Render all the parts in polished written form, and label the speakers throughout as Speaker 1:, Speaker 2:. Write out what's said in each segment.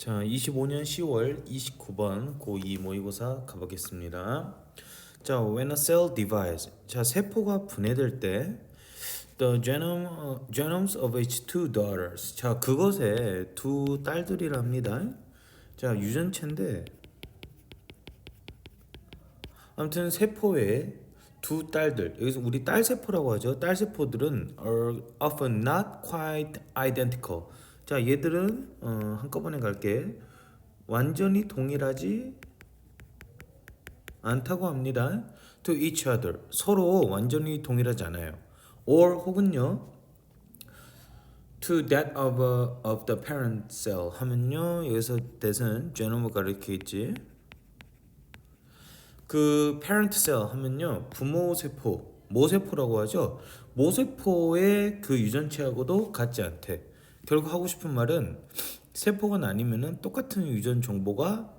Speaker 1: 자, 25년 10월 29번 고2 모의고사 가보겠습니다. 자, when a cell divides. 자, 세포가 분해될 때 the genomes of its two daughters. 자, 그것의 두 딸들이랍니다. 자, 유전체인데 아무튼 세포의 두 딸들, 여기서 우리 딸 세포라고 하죠. 딸 세포들은 are often not quite identical. 자, 얘들은 한꺼번에 갈게. 완전히 동일하지 않다고 합니다. To each other. 서로 완전히 동일하지 않아요. Or 혹은요. To that of the parent cell 하면요. 여기서 that은 genome을 가리키겠지. 그 parent cell 하면요. 부모 세포, 모세포라고 하죠. 모세포의 그 유전체하고도 같지 않대. 결국 하고 싶은 말은 세포가 나뉘면은 똑같은 유전 정보가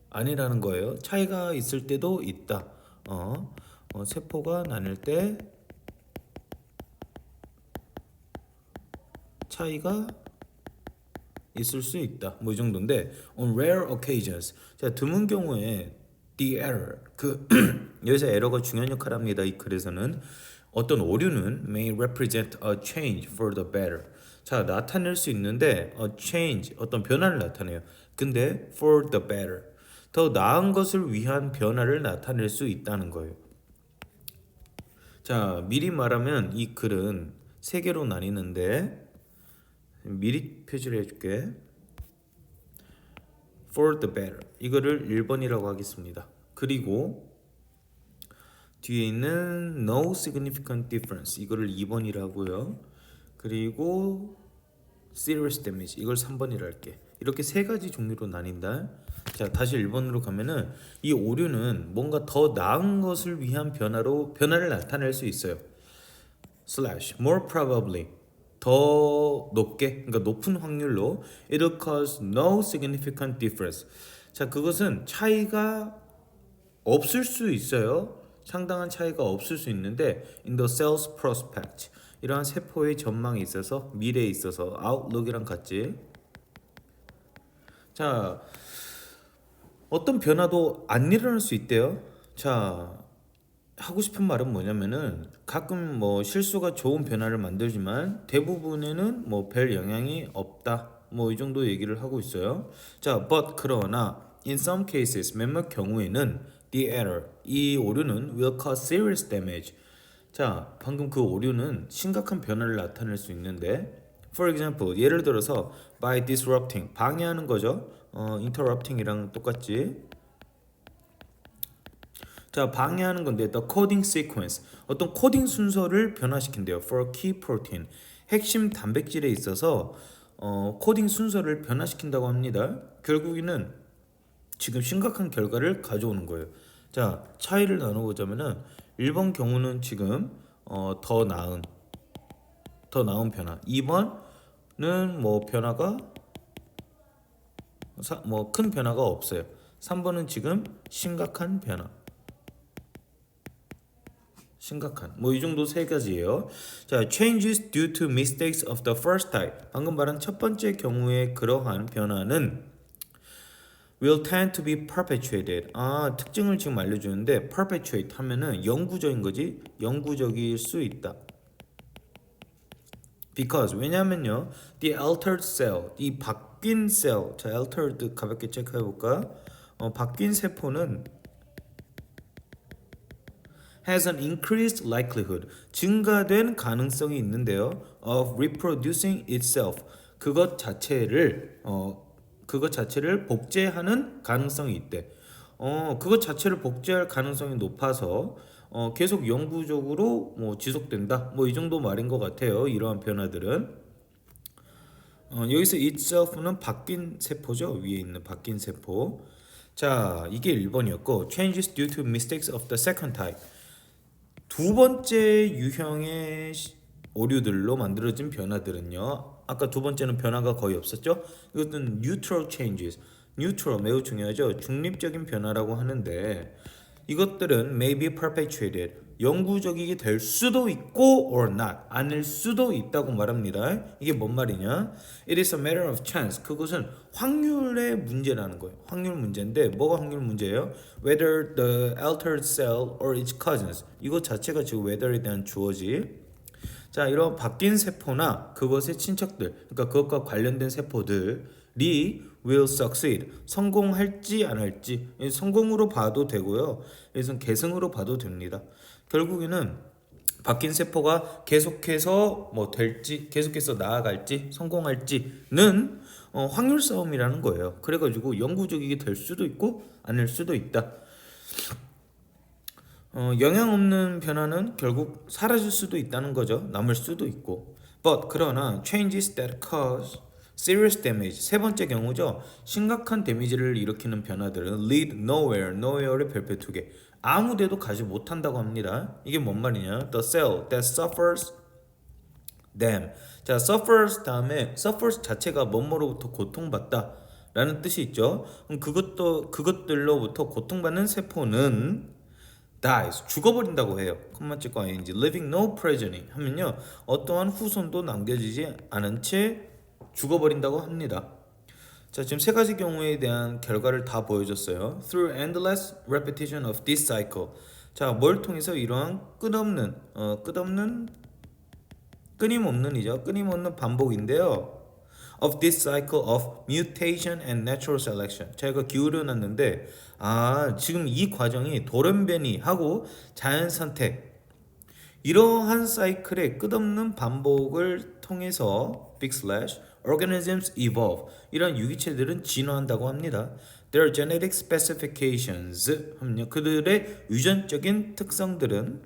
Speaker 1: 아니라는 거예요. 차이가 있을 때도 있다. 세포가 나뉠 때 차이가 있을 수 있다. 뭐 이 정도인데 on rare occasions. 자, 드문 경우에 the error. 여기서 에러가 중요한 역할을 합니다. 이 글에서는 어떤 오류는 may represent a change for the better. 자, 나타낼 수 있는데 a change, 어떤 변화를 나타내요. 근데 for the better, 더 나은 것을 위한 변화를 나타낼 수 있다는 거예요. 자, 미리 말하면 이 글은 세 개로 나뉘는데 미리 표시를 해줄게. for the better, 이거를 1번이라고 하겠습니다. 그리고 뒤에 있는 no significant difference, 이거를 2번이라고요. 그리고 serious damage, 이걸 3번이라 할게. 이렇게 세 가지 종류로 나뉜다. 자, 다시 1번으로 가면은 이 오류는 뭔가 더 나은 것을 위한 변화를 나타낼 수 있어요. slash more probably, 더 높게, 그러니까 높은 확률로 it'll cause no significant difference. 자, 그것은 차이가 없을 수 있어요. 상당한 차이가 없을 수 있는데 in the cell's prospect, 이러한 세포의 전망에 있어서, 미래에 있어서 outlook이랑 같지. 자, 어떤 변화도 안 일어날 수 있대요. 자, 하고 싶은 말은 뭐냐면은 가끔 뭐 실수가 좋은 변화를 만들지만 대부분에는 뭐 별 영향이 없다. 뭐 이 정도 얘기를 하고 있어요. 자, but 그러나 in some cases, 몇몇 경우에는 the error, 이 오류는 will cause serious damage. 자, 방금 그 오류는 심각한 변화를 나타낼 수 있는데 for example, 예를 들어서 by disrupting, 방해하는 거죠. interrupting이랑 똑같지. 자, 방해하는 건데 the coding sequence, 어떤 코딩 순서를 변화시킨대요. for key protein, 핵심 단백질에 있어서 코딩 순서를 변화시킨다고 합니다. 결국에는 지금 심각한 결과를 가져오는 거예요. 자, 차이를 나눠보자면은 1번 경우는 지금 더 나은 변화. 2번은 뭐 변화가 뭐 큰 변화가 없어요. 3번은 지금 심각한 변화. 뭐 이 정도 세 가지예요. 자, changes due to mistakes of the first type. 방금 말한 첫 번째 경우의 그러한 변화는 will tend to be perpetuated. 아, 특징을 지금 알려주는데 perpetuate 하면은 영구적인 거지. 영구적일 수 있다. because, 왜냐면요, the altered cell, 이 바뀐 cell. 자, altered 가볍게 체크해 볼까? 바뀐 세포는 has an increased likelihood, 증가된 가능성이 있는데요, of reproducing itself, 그것 자체를 복제하는 가능성이 있대. 그것 자체를 복제할 가능성이 높아서 계속 영구적으로 뭐 지속된다. 뭐 이 정도 말인 것 같아요. 이러한 변화들은. 여기서 itself는 바뀐 세포죠. 위에 있는 바뀐 세포. 자, 이게 1번이었고 changes due to mistakes of the second type. 두 번째 유형의 오류들로 만들어진 변화들은요, 아까 두 번째는 변화가 거의 없었죠. 이것은 neutral changes. neutral 매우 중요하죠. 중립적인 변화라고 하는데 이것들은 may be perpetuated, 영구적이게 될 수도 있고 or not 아닐 수도 있다고 말합니다. 이게 뭔 말이냐? It is a matter of chance. 그것은 확률의 문제라는 거예요. 확률 문제인데 뭐가 확률 문제예요? Whether the altered cell or its cousins. 이것 자체가 지금 whether에 대한 주어지. 자, 이런 바뀐 세포나 그것의 친척들, 그러니까 그것과 관련된 세포들이 will succeed, 성공할지 안 할지, 성공으로 봐도 되고요. 여기서는 계승으로 봐도 됩니다. 결국에는 바뀐 세포가 계속해서 뭐 될지, 계속해서 나아갈지, 성공할지는 확률 싸움이라는 거예요. 그래가지고 영구적이게 될 수도 있고 아닐 수도 있다. 영향 없는 변화는 결국 사라질 수도 있다는 거죠. 남을 수도 있고. But 그러나 changes that cause serious damage. 세 번째 경우죠. 심각한 데미지를 일으키는 변화들은 lead nowhere, nowhere의 별표 두 개. 아무데도 가지 못한다고 합니다. 이게 뭔 말이냐? The cell that suffers them. 자, suffers 다음에 suffers 자체가 뭐뭐로부터 고통받다 라는 뜻이 있죠. 그럼 그것들로부터 고통받는 세포는 dies 죽어버린다고 해요. 컴마 찍고 ing leaving no progeny 하면요 어떠한 후손도 남겨지지 않은 채 죽어버린다고 합니다. 자, 지금 세 가지 경우에 대한 결과를 다 보여줬어요. Through endless repetition of this cycle. 자, 뭘 통해서 이러한 끊임없는 반복인데요. Of this cycle of mutation and natural selection. 제가 기울여놨는데 지금 이 과정이 돌연변이하고 자연 선택 이러한 사이클의 끝없는 반복을 통해서 big slash organisms evolve 이런 유기체들은 진화한다고 합니다. Their genetic specifications 하면요 그들의 유전적인 특성들은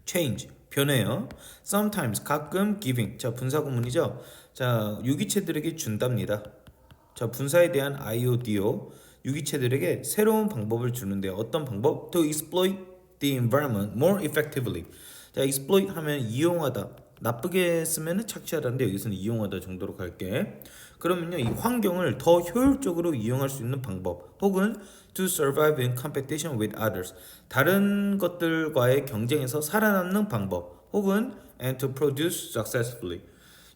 Speaker 1: change 변해요. Sometimes 가끔 giving 자 분사 구문이죠. 자 유기체들에게 준답니다. 자 분사에 대한 IODO 유기체들에게 새로운 방법을 주는데 어떤 방법? To exploit the environment more effectively. 자 exploit 하면 이용하다. 나쁘게 쓰면은 착취하다인데 여기서는 이용하다 정도로 갈게. 그러면요 이 환경을 더 효율적으로 이용할 수 있는 방법 혹은 to survive in competition with others 다른 것들과의 경쟁에서 살아남는 방법 혹은 and to produce successfully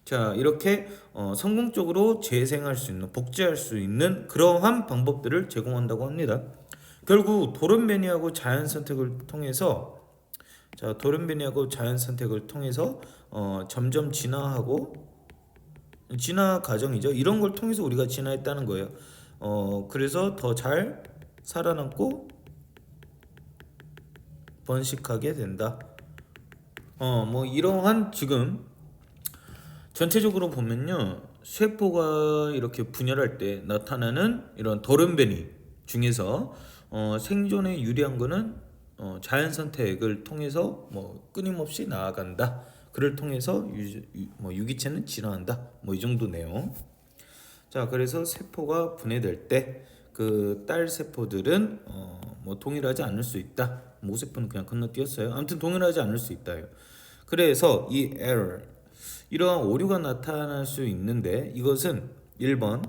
Speaker 1: 자 이렇게 성공적으로 재생할 수 있는 복제할 수 있는 그러한 방법들을 제공한다고 합니다. 결국 돌연변이하고 자연 선택을 통해서 점점 진화 과정이죠. 이런 걸 통해서 우리가 진화했다는 거예요. 그래서 더 잘 살아남고 번식하게 된다. 뭐 이러한 지금 전체적으로 보면요. 세포가 이렇게 분열할 때 나타나는 이런 돌연변이 중에서 생존에 유리한 거는 자연 선택을 통해서 뭐 끊임없이 나아간다. 그를 통해서 유기체는 진화한다. 뭐 이 정도 내용. 자, 그래서 세포가 분해될 때 그 딸 세포들은 뭐 동일하지 않을 수 있다. 모세포는 그냥 건너뛰었어요. 아무튼 동일하지 않을 수 있다요. 그래서 이 error 이러한 오류가 나타날 수 있는데 이것은 1번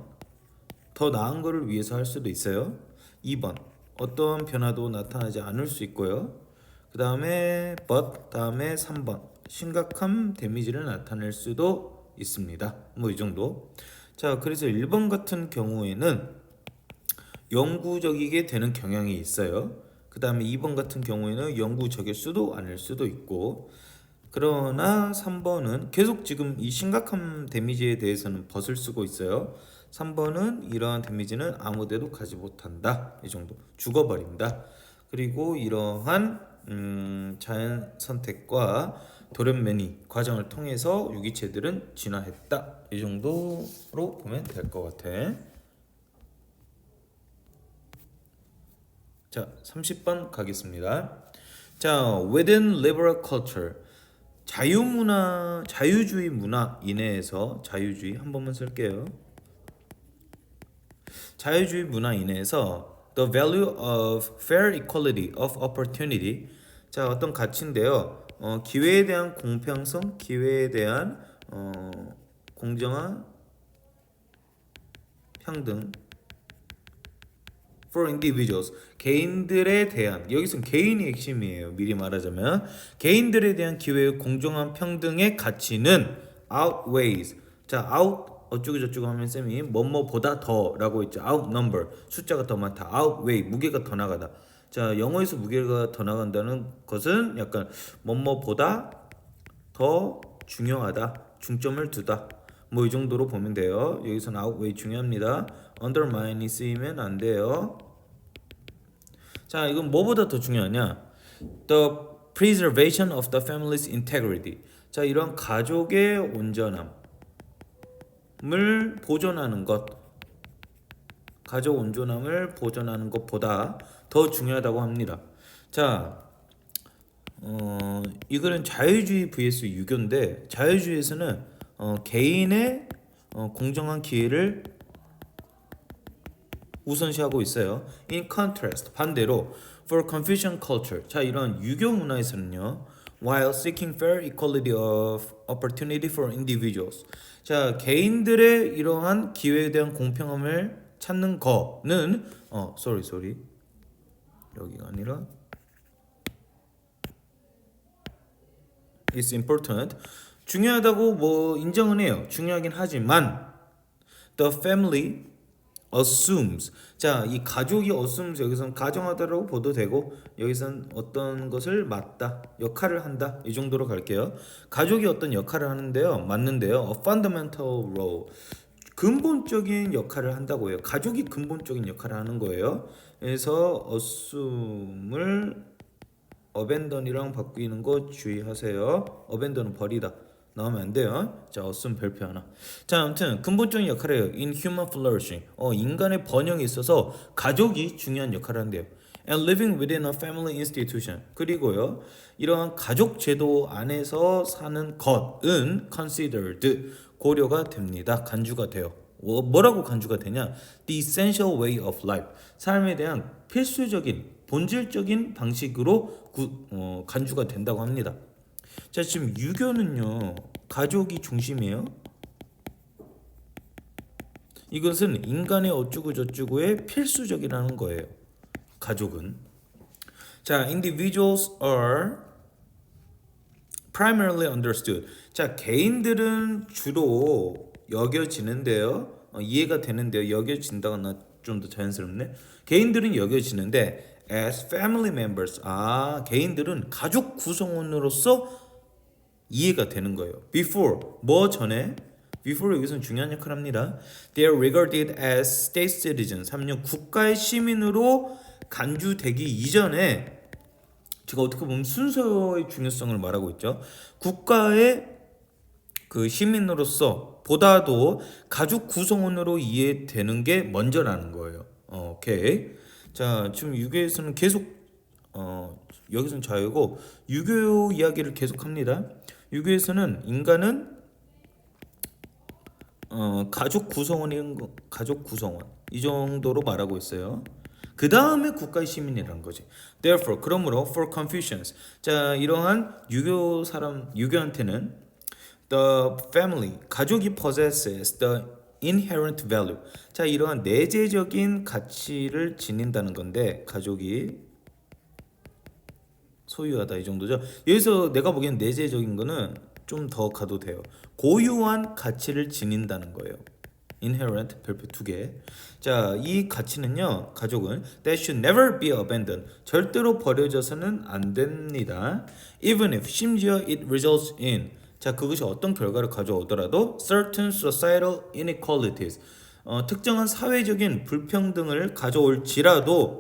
Speaker 1: 더 나은 거를 위해서 할 수도 있어요. 2번 어떠한 변화도 나타나지 않을 수 있고요. 그 다음에 but 다음에 3번 심각한 데미지를 나타낼 수도 있습니다. 뭐 이 정도. 자, 그래서 1번 같은 경우에는 영구적이게 되는 경향이 있어요. 그 다음에 2번 같은 경우에는 영구적일 수도 아닐 수도 있고 그러나 3번은 계속 지금 이 심각한 데미지에 대해서는 벗을 쓰고 있어요. 3번은 이러한 데미지는 아무데도 가지 못한다. 이 정도 죽어버린다. 그리고 이러한 자연 선택과 돌연변이 과정을 통해서 유기체들은 진화했다. 이 정도로 보면 될 것 같아. 자, 30번 가겠습니다. 자, within liberal culture 자유주의 문화 이내에서 자유주의 한 번만 쓸게요. 자유주의 문화 이내에서 the value of fair equality of opportunity 자 어떤 가치인데요. 기회에 대한 공평성, 기회에 대한 공정한 평등 for individuals. 개인들에 대한 여기서는 개인이 핵심이에요. 미리 말하자면 개인들에 대한 기회의 공정한 평등의 가치는 outweighs. 자, out 어쩌고 저쩌고 하면 쌤이 뭐뭐보다 더라고 했죠. outnumber 숫자가 더 많다. outweigh 무게가 더 나가다. 자, 영어에서 무게가 더 나간다는 것은 약간 뭐뭐보다 더 중요하다. 중점을 두다. 뭐 이 정도로 보면 돼요. 여기서는 outweigh 중요합니다. undermine이 쓰이면 안 돼요. 자, 이건 뭐보다 더 중요하냐? The preservation of the family's integrity. 자, 이런 가족의 온전함을 보존하는 것, 가족 온전함을 보존하는 것보다 더 중요하다고 합니다. 자, 이거는 자유주의 vs 유교인데 자유주의에서는 개인의 공정한 기회를 우선시하고 있어요. In contrast, 반대로 for Confucian culture, 자 이런 유교 문화에서는요, while seeking fair equality of opportunity for individuals, 자 개인들의 이러한 기회에 대한 공평함을 찾는 거는 sorry 여기가 아니라 it's important 중요하다고 뭐 인정은 해요. 중요하긴 하지만 the family assumes. 자, 이 가족이 assumes 여기서는 가정하다라고 보도 되고 여기서는 어떤 것을 맡다, 역할을 한다 이 정도로 갈게요. 가족이 어떤 역할을 하는데요, 맡는데요. A fundamental role. 근본적인 역할을 한다고 해요. 가족이 근본적인 역할을 하는 거예요. 그래서 assume을 abandon이랑 바뀌는 거 주의하세요. abandon은 버리다. 나오면 안 돼요. 자, assume 별표 하나. 자, 아무튼 근본적인 역할을 해요. In human flourishing. 인간의 번영에 있어서 가족이 중요한 역할을 한대요. And living within a family institution. 그리고요, 이러한 가족 제도 안에서 사는 것은 considered 고려가 됩니다. 간주가 돼요. 뭐라고 간주가 되냐? The essential way of life. 삶에 대한 필수적인 본질적인 방식으로 간주가 된다고 합니다. 자, 지금 유교는요, 가족이 중심이에요. 이것은 인간의 어쩌고 저쩌고의 필수적이라는 거예요. 가족은. 자, individuals are primarily understood. 자, 개인들은 주로 여겨지는데요. 이해가 되는데요. 여겨진다거나 좀 더 자연스럽네. 개인들은 여겨지는데 as family members. 개인들은 가족 구성원으로서 이해가 되는 거예요. Before 뭐 전에 before 여기서는 중요한 역할을 합니다. They are regarded as state citizens. 3년 국가의 시민으로 간주되기 이전에 제가 어떻게 보면 순서의 중요성을 말하고 있죠. 국가의 그 시민으로서 보다도 가족 구성원으로 이해되는 게 먼저라는 거예요. 오케이. 자, 지금 유교에서는 계속 여기서는 자유고 유교 이야기를 계속합니다. 유교에서는 인간은 가족 구성원 이 정도로 말하고 있어요. 그 다음에 국가의 시민이라는 거지. Therefore, 그러므로 for Confucians, 자 이러한 유교한테는 the family 가족이 possesses the inherent value. 자 이러한 내재적인 가치를 지닌다는 건데 가족이 소유하다 이 정도죠. 여기서 내가 보기엔 내재적인 거는 좀 더 가도 돼요. 고유한 가치를 지닌다는 거예요. inherent 별표 2개. 자, 이 가치는요. 가족은 that should never be abandoned. 절대로 버려져서는 안 됩니다. even if 심지어 it results in. 자, 그것이 어떤 결과를 가져오더라도 certain societal inequalities. 특정한 사회적인 불평등을 가져올지라도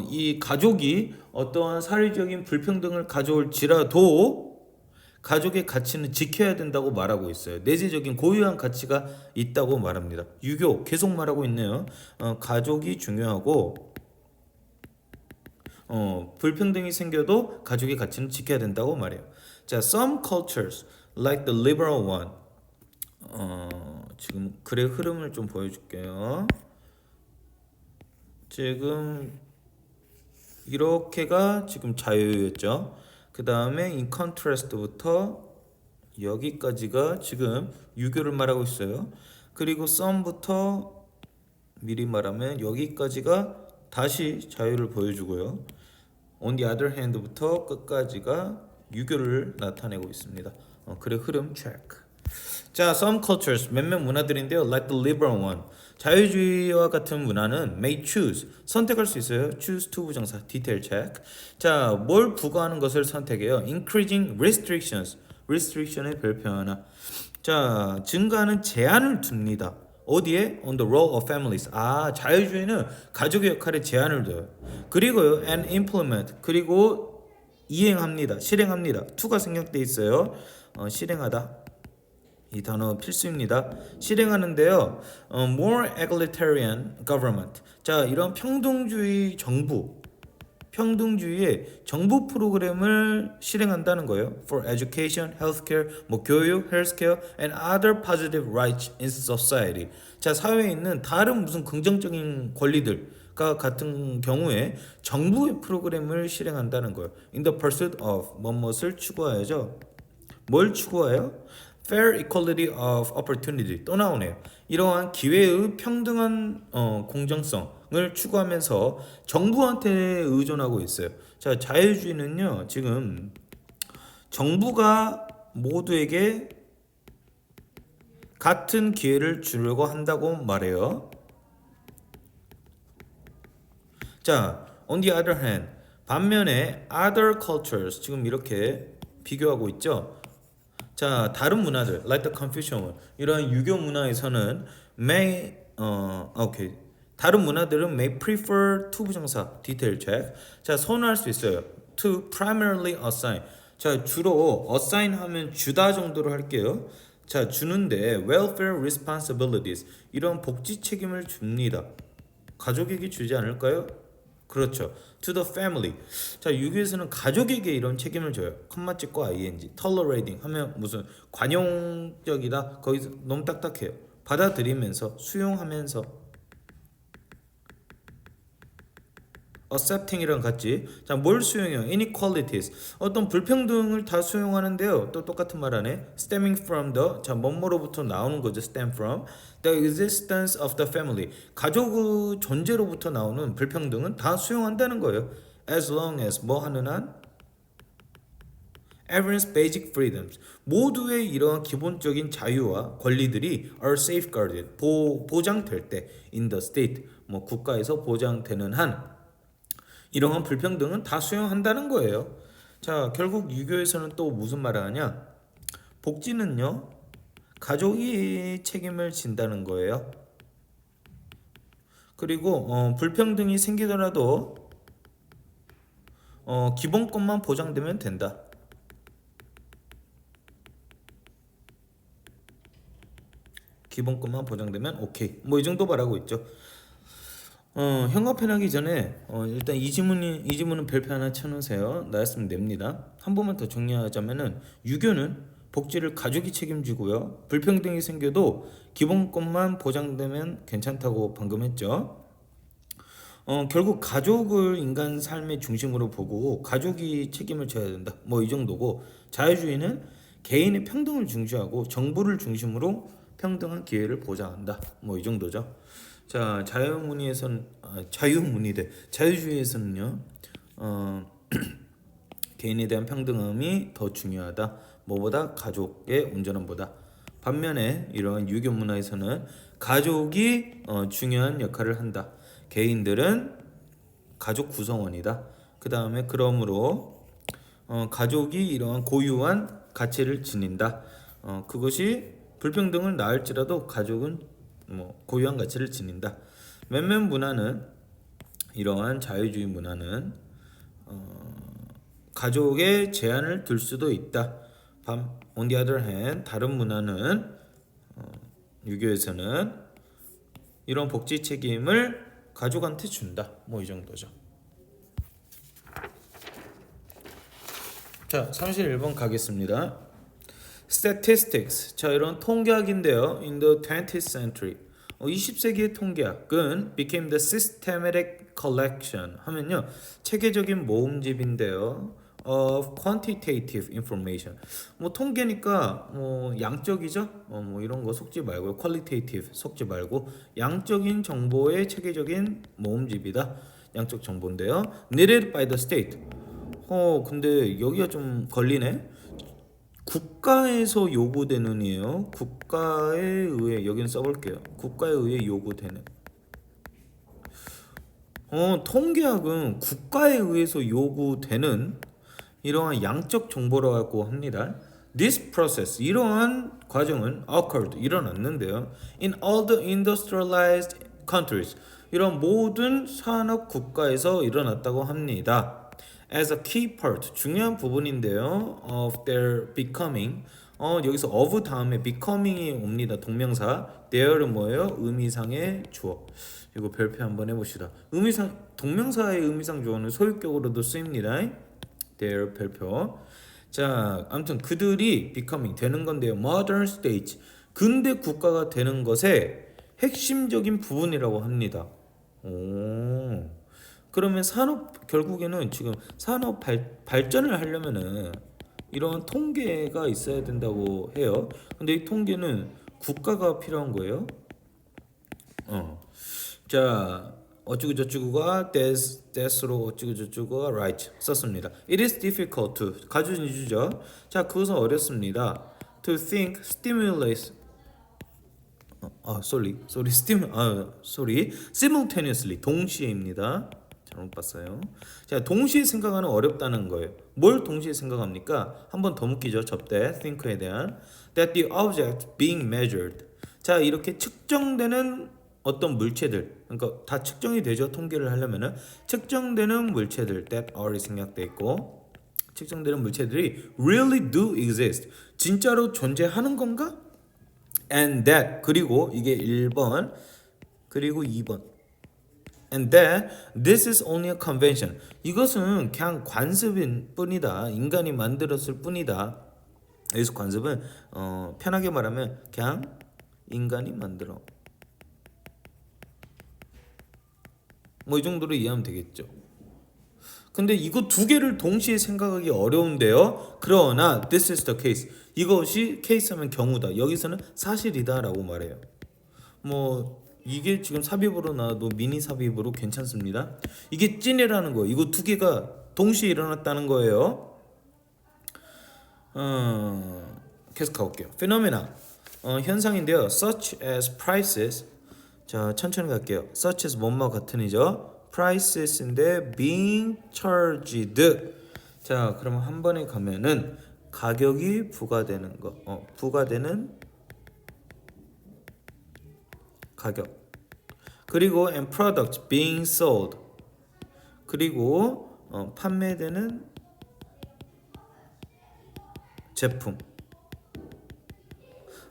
Speaker 1: 이 가족이 어떠한 사회적인 불평등을 가져올지라도 가족의 가치는 지켜야 된다고 말하고 있어요. 내재적인 고유한 가치가 있다고 말합니다. 유교 계속 말하고 있네요. 가족이 중요하고 불평등이 생겨도 가족의 가치는 지켜야 된다고 말해요. 자, some cultures like the liberal one. 지금 글의 흐름을 좀 보여줄게요. 지금 이렇게가 지금 자유였죠. 그 다음에 in contrast부터 여기까지가 지금 유교를 말하고 있어요. 그리고 some부터 미리 말하면 여기까지가 다시 자유를 보여주고요. On the other hand부터 끝까지가 유교를 나타내고 있습니다. 글의 흐름 체크. 자, some cultures 몇몇 문화들인데요. Like the liberal one. 자유주의와 같은 문화는 may choose 선택할 수 있어요. choose to 부정사 detail check. 자, 뭘 부과하는 것을 선택해요. increasing restrictions. restriction의 별표 하나. 자, 증가하는 제한을 둡니다. 어디에? On the role of families. 아, 자유주의는 가족의 역할에 제한을 둬요. 그리고요, and implement. 그리고 이행합니다. 실행합니다. to가 생략돼 있어요. 실행하다. 이 단어 필수입니다. 실행하는데요. more egalitarian government. 자, 이런 평등주의 정부, 평등주의의 정부 프로그램을 실행한다는 거예요. For education, healthcare, 뭐 교육, healthcare, and other positive rights in society. 자, 사회에 있는 다른 무슨 긍정적인 권리들과 같은 경우에 정부의 프로그램을 실행한다는 거예요. In the pursuit of 무엇을 추구하여죠. 뭘 추구해요? Fair equality of opportunity 또 나오네요. 이러한 기회의 평등한 공정성을 추구하면서 정부한테 의존하고 있어요. 자, 자유주의는요, 지금 정부가 모두에게 같은 기회를 주려고 한다고 말해요. 자, on the other hand, 반면에 other cultures 지금 이렇게 비교하고 있죠. 자, 다른 문화들, like the Confucian, 이런 유교 문화에서는 may, 오케이. 다른 문화들은 may prefer to 부정사, detail check. 자, 선호할 수 있어요. to primarily assign. 자, 주로 assign 하면 주다 정도로 할게요. 자, 주는데 welfare responsibilities, 이런 복지 책임을 줍니다. 가족에게 주지 않을까요? 그렇죠. To the family. 자, 유교에서는 가족에게 이런 책임을 져요. 컴마 찍고 ing. tolerating 하면 무슨 관용적이다. 거기서 너무 딱딱해요. 받아들이면서 수용하면서 accepting이랑 같이. 자, 뭘 수용해요? inequalities. 어떤 불평등을 다 수용하는데요. 또 똑같은 말 안에 stemming from the. 자, 뭐뭐로부터 나오는 거죠. stem from the existence of the family. 가족의 존재로부터 나오는 불평등은 다 수용한다는 거예요. as long as 뭐 하는 한 everyone's basic freedoms. 모두의 이러한 기본적인 자유와 권리들이 are safeguarded. 보장될 때 in the state. 뭐 국가에서 보장되는 한 이러한 불평등은 다 수용한다는 거예요. 자, 결국 유교에서는 또 무슨 말을 하냐? 복지는요, 가족이 책임을 진다는 거예요. 그리고 불평등이 생기더라도 기본권만 보장되면 된다. 기본권만 보장되면 오케이. 뭐 이 정도 말하고 있죠. 형광펜 하기 전에 일단 이 지문은 별표 하나 쳐놓으세요. 나였으면 냅니다. 한 번만 더 정리하자면은 유교는 복지를 가족이 책임지고요. 불평등이 생겨도 기본권만 보장되면 괜찮다고 방금 했죠. 결국 가족을 인간 삶의 중심으로 보고 가족이 책임을 져야 된다. 뭐 이 정도고 자유주의는 개인의 평등을 중시하고 정부를 중심으로 평등한 기회를 보장한다. 뭐 이 정도죠. 자, 자유주의에서는요, 개인에 대한 평등함이 더 중요하다. 뭐보다 가족의 온전함보다. 반면에 이러한 유교 문화에서는 가족이 중요한 역할을 한다. 개인들은 가족 구성원이다. 그 다음에 그러므로 가족이 이러한 고유한 가치를 지닌다. 그것이 불평등을 낳을지라도 가족은 고유한 가치를 지닌다. 몇몇 문화는 이러한 자유주의 문화는 가족의 제한을 둘 수도 있다. On the other hand, 다른 문화는 유교에서는 이런 복지 책임을 가족한테 준다. 뭐 이 정도죠. 자, 31번 가겠습니다. Statistics. 자, 이런 통계학인데요. In the 20th century. 20세기의 통계학은 became the systematic collection 하면요. 체계적인 모음집인데요. of quantitative information. 뭐 통계니까 뭐 양적이죠. 뭐 이런 거 속지 말고요. qualitative 속지 말고 양적인 정보의 체계적인 모음집이다. 양적 정보인데요. needed by the state. 근데 여기가 좀 걸리네. 국가에서 요구되는이에요. 국가에 의해 여기는 써볼게요. 국가에 의해 요구되는. 통계학은 국가에 의해서 요구되는 이러한 양적 정보라고 합니다. This process, 이러한 과정은 occurred, 일어났는데요. In all the industrialized countries, 이런 모든 산업 국가에서 일어났다고 합니다. As a key part, 중요한 부분인데요. Of their becoming, 여기서 of 다음에 becoming이 옵니다. 동명사. there는 뭐예요? 의미상의 주어. 이거 별표 한번 해봅시다. 의미상 동명사의 의미상 주어는 소유격으로도 쓰입니다. their 별표. 자, 아무튼 그들이 becoming 되는 건데요. Modern states, 근대 국가가 되는 것의 핵심적인 부분이라고 합니다. 그러면 산업 결국에는 지금 산업 발전을 하려면은 이런 통계가 있어야 된다고 해요. 근데 이 통계는 국가가 필요한 거예요. 자, 어쩌고 저쩌고가 that's로 어쩌고 저쩌고가 right 썼습니다. It is difficult to 가주니주죠. 자, 그것은 어렵습니다. To think stimulates simultaneously 동시에입니다. 잘못 봤어요. 자, 동시에 생각하는 어렵다는 거예요. 뭘 동시에 생각합니까? 한 번 더 묻기죠. 접대 think에 대한 that the object being measured. 자, 이렇게 측정되는 어떤 물체들, 그러니까 다 측정이 되죠. 통계를 하려면은 측정되는 물체들 that are이 생략돼 있고 측정되는 물체들이 really do exist. 진짜로 존재하는 건가? And that 그리고 이게 1번 그리고 2번 and that this is only a convention. 이것은 그냥 관습인 뿐이다. 인간이 만들었을 뿐이다. 여기서 관습은 편하게 말하면 그냥 인간이 만들어. 뭐 이 정도로 이해하면 되겠죠. 근데 이거 두 개를 동시에 생각하기 어려운데요. 그러나 this is the case. 이것이 케이스하면 경우다. 여기서는 사실이다라고 말해요. 뭐 이게 지금 삽입으로 나와도 미니 삽입으로 괜찮습니다. 이게 찐이라는 거예요. 이거 두 개가 동시에 일어났다는 거예요. 계속 가볼게요. Phenomena 현상인데요. Such as prices. 자, 천천히 갈게요. Such as 뭐뭐 같은이죠. Prices인데 being charged. 자, 그러면 한 번에 가면은 가격이 부과되는 거. 부과되는 가격. 그리고 and products being sold. 그리고 판매되는 제품.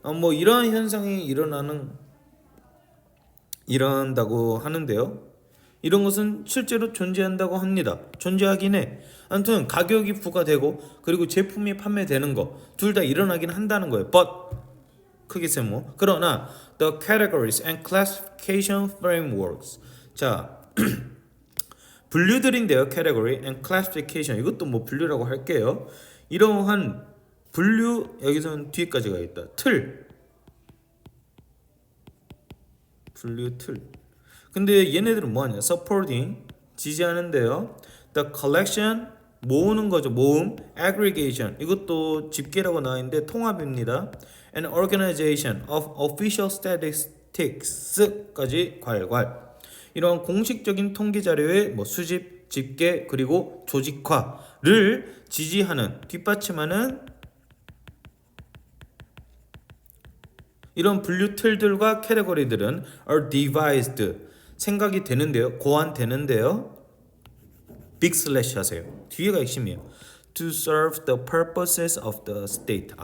Speaker 1: 뭐 이러한 현상이 일어난다고 하는데요. 이런 것은 실제로 존재한다고 합니다. 존재하긴 해. 아무튼 가격이 부과되고 그리고 제품이 판매되는 거 둘 다 일어나긴 한다는 거예요. But 크게 세모. 그러나 the categories and classification frameworks. 자, 분류들인데요. category and classification. 이것도 뭐 분류라고 할게요. 이러한 분류 여기서는 뒤에까지가 있다. 틀. 분류 틀. 근데 얘네들은 뭐하냐? supporting 지지하는데요. the collection 모으는 거죠. 모음. aggregation 이것도 집계라고 나와 있는데 통합입니다. and organization of official statistics까지 괄괄. 이런 공식적인 통계 자료의 뭐 수집, 집계 그리고 조직화를 지지하는 뒷받침하는 이런 분류 틀들과 캐테고리들은 are devised 생각이 되는데요. 고안되는데요. 빅 슬래시 하세요. 뒤에가 핵심이에요. To serve the purposes of the state.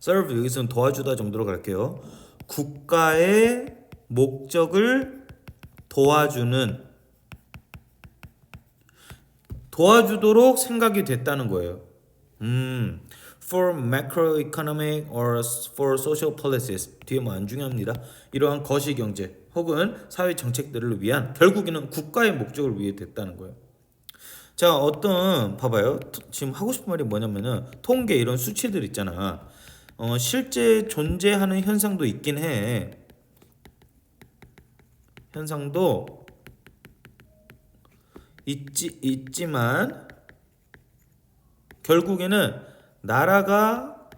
Speaker 1: serve 여기서는 도와주다 정도로 갈게요. 국가의 목적을 도와주도록 생각이 됐다는 거예요. For macroeconomic or for social policies 뒤에 뭐 안 중요합니다. 이러한 거시경제 혹은 사회 정책들을 위한 결국에는 국가의 목적을 위해 됐다는 거예요. 자, 어떤 봐봐요. 지금 하고 싶은 말이 뭐냐면은 통계 이런 수치들 있잖아. 실제 존재하는 현상도 있긴 해. 현상도 있지만 결국에는 나라가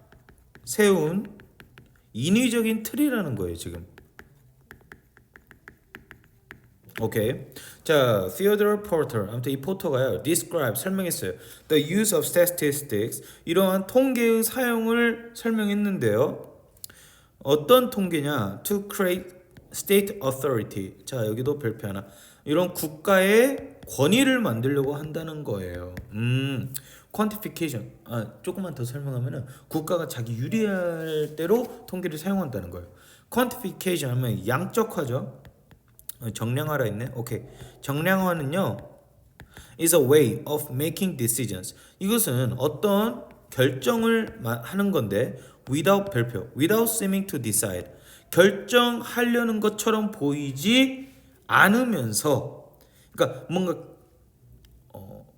Speaker 1: 세운 인위적인 틀이라는 거예요, 지금. 오케이. 자, Theodore Porter. 아무튼 이 포터가요. Describe 설명했어요. The use of statistics. 이러한 통계의 사용을 설명했는데요. 어떤 통계냐? To create state authority. 자, 여기도 별표 하나. 이런 국가의 권위를 만들려고 한다는 거예요. quantification. 조금만 더 설명하면은 국가가 자기 유리할 대로 통계를 사용한다는 거예요. quantification 하면 양적화죠. 정량화라 했네. 오케이. 정량화는요. is a way of making decisions. 이것은 어떤 결정을 하는 건데 without 별표, without seeming to decide. 결정하려는 것처럼 보이지 않으면서 그러니까 뭔가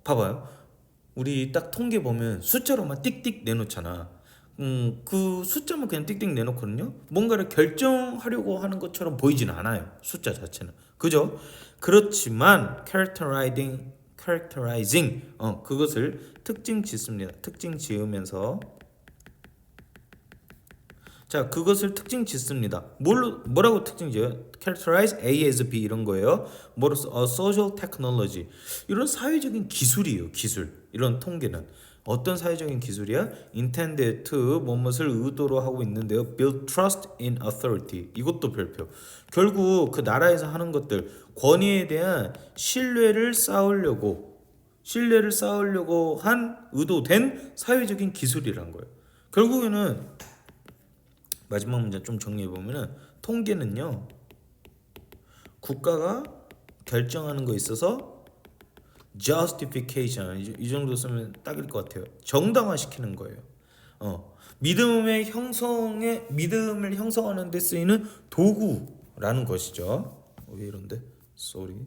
Speaker 1: 봐봐요. 우리 딱 통계 보면 숫자로만 띡띡 내놓잖아. 그 숫자만 그냥 띡띡 내놓거든요. 뭔가를 결정하려고 하는 것처럼 보이진 않아요. 숫자 자체는. 그죠? 그렇지만 characterizing 그것을 특징 짓습니다. 특징 지으면서 자, 그것을 특징 짓습니다. 뭐라고 특징 지어요? Characterize A as B 이런 거예요. 뭐로써? Social technology. 이런 사회적인 기술이에요. 기술. 이런 통계는. 어떤 사회적인 기술이야? Intended to 뭐뭇을 의도로 하고 있는데요. Build trust in authority. 이것도 별표. 결국 그 나라에서 하는 것들 권위에 대한 신뢰를 쌓으려고 한 의도된 사회적인 기술이란 거예요. 결국에는 마지막 문제 좀 정리해 보면은 통계는요 국가가 결정하는 거 있어서 justification 이 정도 쓰면 딱일 것 같아요. 정당화시키는 거예요. 믿음을 형성하는 데 쓰이는 도구라는 것이죠. 왜 이런데? sorry.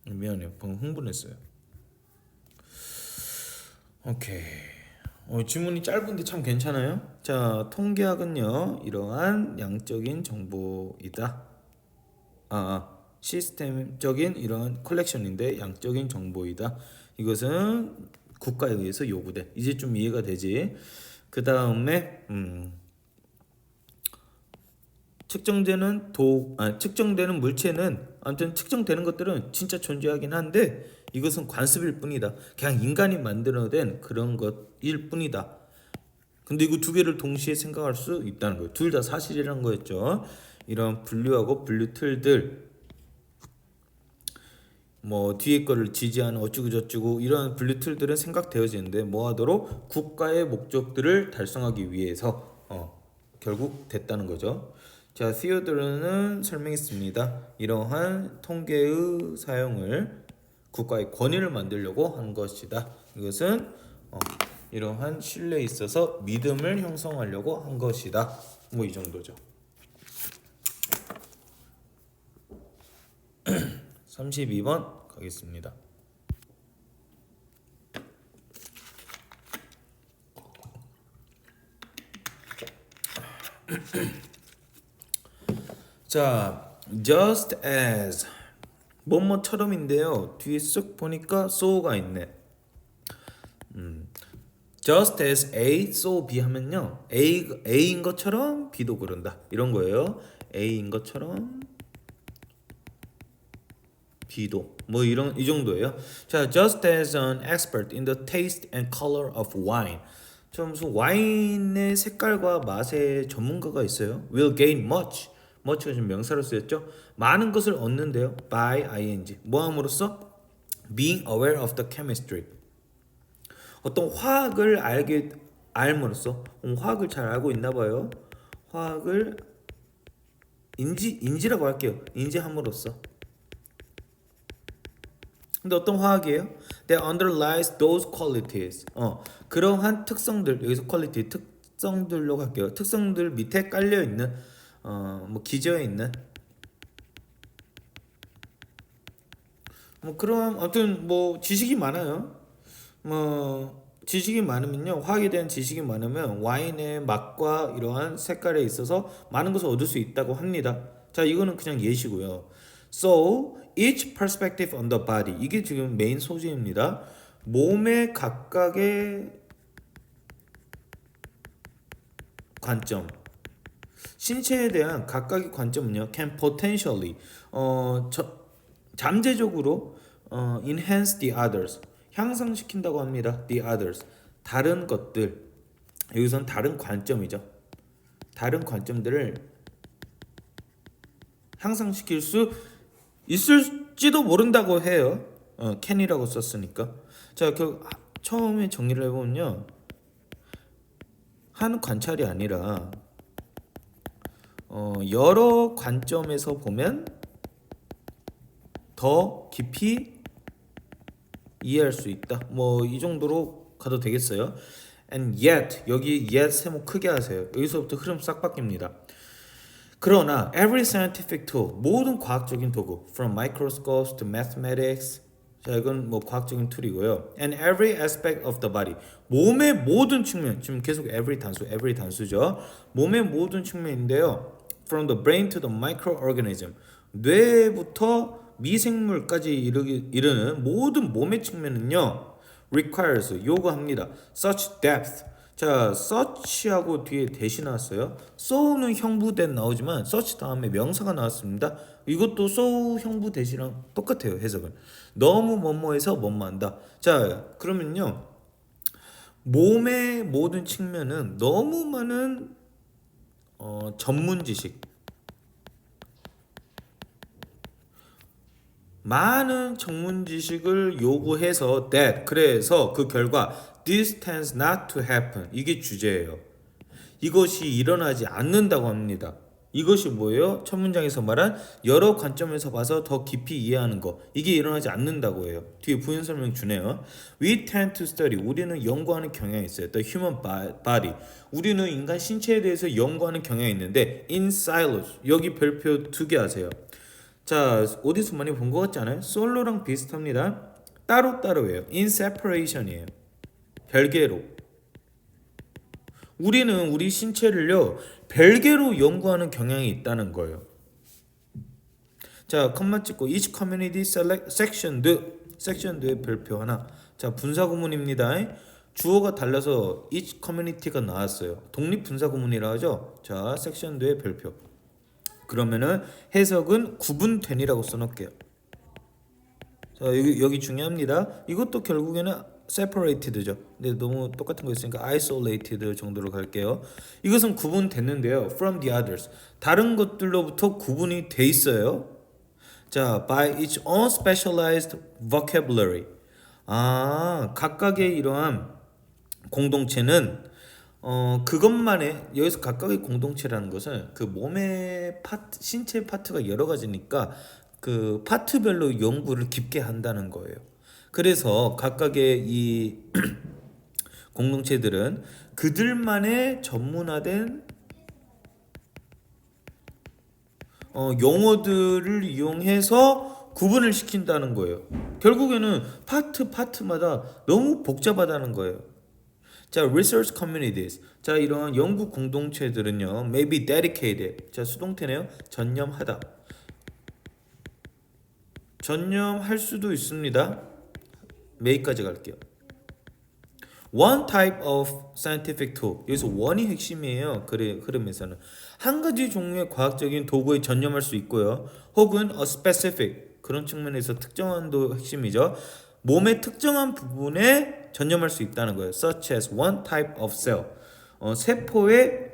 Speaker 1: 미안해요. 방금 흥분했어요. 오케이. 지문이 짧은데 참 괜찮아요. 자, 통계학은요 이러한 양적인 정보이다. 시스템적인 이러한 컬렉션인데 양적인 정보이다. 이것은 국가에 의해서 요구돼. 이제 좀 이해가 되지. 그 다음에 측정되는 물체는 아무튼 측정되는 것들은 진짜 존재하긴 한데 이것은 관습일 뿐이다. 그냥 인간이 만들어낸 그런 것일 뿐이다. 근데 이거 두 개를 동시에 생각할 수 있다는 거예요. 둘 다 사실이라는 거였죠. 이런 분류하고 분류 틀들 뭐 뒤에 거를 지지하는 어쩌고 저쩌고 이런 분류 틀들은 생각되어지는데 뭐하도록 국가의 목적들을 달성하기 위해서 결국 됐다는 거죠. 자, 시오도르는 설명했습니다. 이러한 통계의 사용을 국가의 권위를 만들려고 한 것이다. 이것은 이러한 신뢰에 있어서 믿음을 형성하려고 한 것이다. 뭐 이 정도죠. 32번 가겠습니다. 자, just as 뭐뭐처럼인데요. 뒤에 쓱 보니까 so가 있네. just as A, so B 하면요. A인 것처럼 B도 그런다. 이런 거예요. A인 것처럼 B도 뭐 이런 이 정도예요. 자, just as an expert in the taste and color of wine. 저 무슨 와인의 색깔과 맛의 전문가가 있어요. Will gain much. much가 지금 명사로 쓰였죠. 많은 것을 얻는데요. by ing. 뭐함으로써? being aware of the chemistry. 어떤 화학을 알므로써 화학을 잘 알고 있나 봐요. 화학을 인지라고 할게요. 인지함으로써. 근데 어떤 화학이에요? That underlies those qualities. 그러한 특성들 여기서 quality 특성들로 갈게요. 특성들 밑에 깔려 있는 뭐 기저에 있는 뭐 그런 아무튼 뭐 지식이 많아요. 뭐 지식이 많으면요, 화학에 대한 지식이 많으면 와인의 맛과 이러한 색깔에 있어서 많은 것을 얻을 수 있다고 합니다. 자, 이거는 그냥 예시고요. So each perspective on the body, 이게 지금 메인 소재입니다. 몸의 각각의 관점, 신체에 대한 각각의 관점은요, can potentially 잠재적으로 enhance the others, 향상시킨다고 합니다. the others, 다른 것들, 여기선 다른 관점이죠. 다른 관점들을 향상시킬 수 있을지도 모른다고 해요. can이라고 썼으니까. 자, 처음에 정리를 해보면요, 한 관찰이 아니라 여러 관점에서 보면 더 깊이 이해할 수 있다. 뭐 이 정도로 가도 되겠어요. And yet, 여기 yet 세모 크게 하세요. 여기서부터 흐름 싹 바뀝니다. 그러나 every scientific tool, 모든 과학적인 도구, from microscopes to mathematics, 자, 이건 뭐 과학적인 툴이고요. And every aspect of the body, 몸의 모든 측면, 지금 계속 every 단수죠. 몸의 모든 측면인데요. From the brain to the microorganism, 뇌부터 미생물까지 이르는 모든 몸의 측면은요, requires, 요구합니다. Such depth. 자, such하고 뒤에 대시 나왔어요. so는 형부 대 나오지만 such 다음에 명사가 나왔습니다. 이것도 so 형부 대시랑 똑같아요, 해석은. 너무 뭐뭐해서 뭐뭐한다. 자, 그러면요, 몸의 모든 측면은 너무 많은 전문 지식, 많은 전문 지식을 요구해서 that, 그래서 그 결과 this tends not to happen, 이게 주제예요. 이것이 일어나지 않는다고 합니다. 이것이 뭐예요? 첫 문장에서 말한 여러 관점에서 봐서 더 깊이 이해하는 거, 이게 일어나지 않는다고 해요. 뒤에 부연 설명 주네요. We tend to study, 우리는 연구하는 경향이 있어요. The human body, 우리는 인간 신체에 대해서 연구하는 경향이 있는데 in silos, 여기 별표 2개 하세요. 자, 어디서 많이 본 것 같지 않아요? 솔로랑 비슷합니다. 따로따로예요. in separation이에요. 별개로. 우리는 우리 신체를요, 별개로 연구하는 경향이 있다는 거예요. 자, 컴마 찍고 each community sectioned의 별표 하나. 자, 분사구문입니다. 주어가 달라서 each community가 나왔어요. 독립 분사구문이라 하죠. 자, sectioned의 별표. 그러면은 해석은 구분된이라고 써놓을게요. 자, 여기 중요합니다. 이것도 결국에는 separated죠. 근데 너무 똑같은 거 있으니까 isolated 정도로 갈게요. 이것은 구분됐는데요. from the others, 다른 것들로부터 구분이 돼 있어요. 자, by its own specialized vocabulary. 각각의 이러한 공동체는 그것만의, 여기서 각각의 공동체라는 것은 그 몸의 파트, 신체 파트가 여러 가지니까 그 파트별로 연구를 깊게 한다는 거예요. 그래서 각각의 이 공동체들은 그들만의 전문화된 용어들을 이용해서 구분을 시킨다는 거예요. 결국에는 파트마다 너무 복잡하다는 거예요. 자, research communities. 자, 이런 연구 공동체들은요, may be dedicated. 자, 수동태네요. 전념하다. 전념할 수도 있습니다. may까지 갈게요. One type of scientific tool. 여기서 one이 핵심이에요. 흐름에서는 한 가지 종류의 과학적인 도구에 전념할 수 있고요. 혹은 a specific, 그런 측면에서 특정한도 핵심이죠. 몸의 특정한 부분에 전념할 수 있다는 거예요. Such as one type of cell. 세포의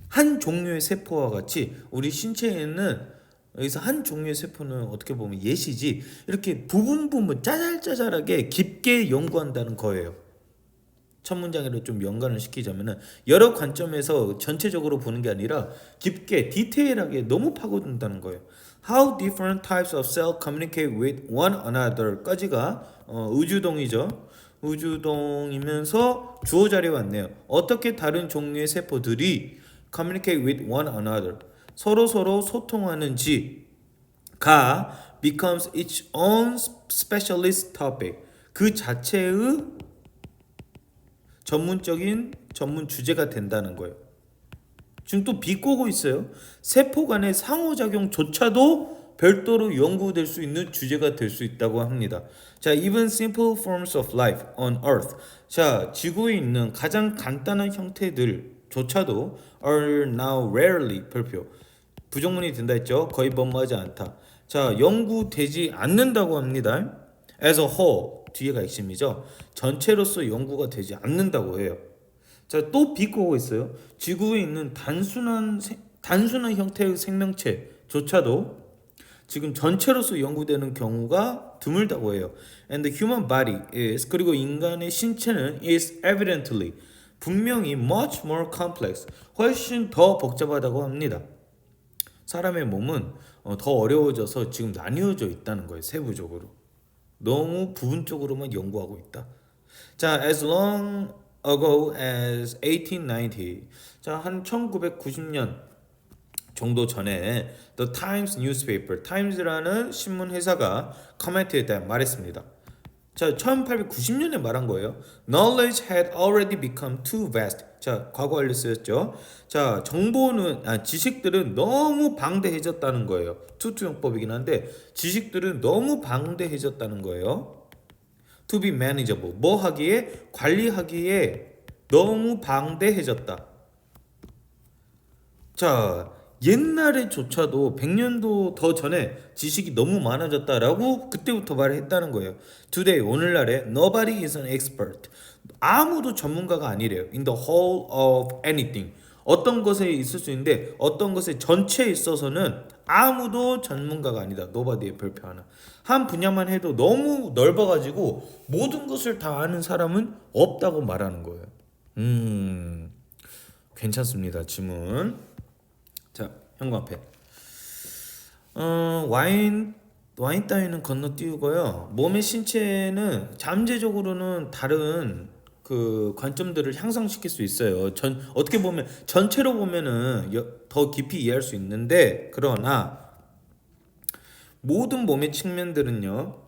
Speaker 1: 한 종류의 세포와 같이 우리 신체에는, 여기서 한 종류의 세포는 어떻게 보면 예시지, 이렇게 부분 짜잘짜잘하게 깊게 연구한다는 거예요. 첫 문장으로 좀 연관을 시키자면은 여러 관점에서 전체적으로 보는 게 아니라 깊게 디테일하게 너무 파고든다는 거예요. How different types of cell communicate with one another까지가 의주동이죠. 의주동이면서 주어 자리에 왔네요. 어떻게 다른 종류의 세포들이 communicate with one another, 서로 소통하는지가 becomes its own specialist topic. 그 자체의 전문 주제가 된다는 거예요. 지금 또 비꼬고 있어요. 세포 간의 상호작용조차도 별도로 연구될 수 있는 주제가 될 수 있다고 합니다. 자, even simple forms of life on Earth. 자, 지구에 있는 가장 간단한 형태들조차도 are now rarely 별표. 부정문이 된다 했죠. 거의 번무하지 않다. 자, 연구되지 않는다고 합니다. as a whole 뒤에가 핵심이죠. 전체로서 연구가 되지 않는다고 해요. 자, 또 비꼬고 있어요. 지구에 있는 단순한 형태의 생명체조차도 지금 전체로서 연구되는 경우가 드물다고 해요. And the human body is 그리고 인간의 신체는 is evidently 분명히 much more complex 훨씬 더 복잡하다고 합니다. 사람의 몸은 더 어려워져서 지금 나뉘어져 있다는 거예요. 세부적으로. 너무 부분적으로만 연구하고 있다. 자, as long ago as 1890. 자, 한 1990년 정도 전에 The Times newspaper, Times라는 신문 회사가 코멘트에 말했습니다. 자, 1890년에 말한 거예요. Knowledge had already become too vast. 자, 과거 완료 쓰였죠. 자, 지식들은 너무 방대해졌다는 거예요. 투투용법이긴 한데 지식들은 너무 방대해졌다는 거예요. To be manageable. 뭐 하기에? 관리하기에 너무 방대해졌다. 자, 옛날에조차도 100년도 더 전에 지식이 너무 많아졌다라고 그때부터 말을 했다는 거예요. Today, 오늘날에 nobody is an expert. 아무도 전문가가 아니래요. In the whole of anything. 어떤 것에 있을 수 있는데 어떤 것의 전체에 있어서는 아무도 전문가가 아니다. nobody의 별표 하나. 한 분야만 해도 너무 넓어가지고 모든 것을 다 아는 사람은 없다고 말하는 거예요. 괜찮습니다. 질문. 자, 형광펜. 와인 따위는 건너뛰고요. 몸의 신체는 잠재적으로는 다른 그 관점들을 향상시킬 수 있어요. 어떻게 보면 전체로 보면은 더 깊이 이해할 수 있는데 그러나 모든 몸의 측면들은요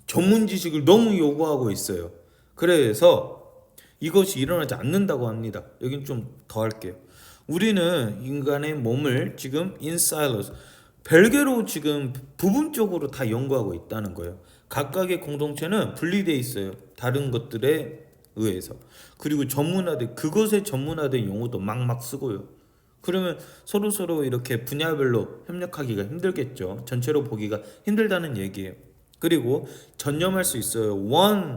Speaker 1: 전문 지식을 너무 요구하고 있어요. 그래서 이것이 일어나지 않는다고 합니다. 여긴 좀 더 할게요. 우리는 인간의 몸을 지금 in silos 별개로 지금 부분적으로 다 연구하고 있다는 거예요. 각각의 공동체는 분리되어 있어요. 다른 것들에 의해서. 그리고 그것에 전문화된 용어도 막막 쓰고요. 그러면 서로 이렇게 분야별로 협력하기가 힘들겠죠. 전체로 보기가 힘들다는 얘기예요. 그리고 전념할 수 있어요.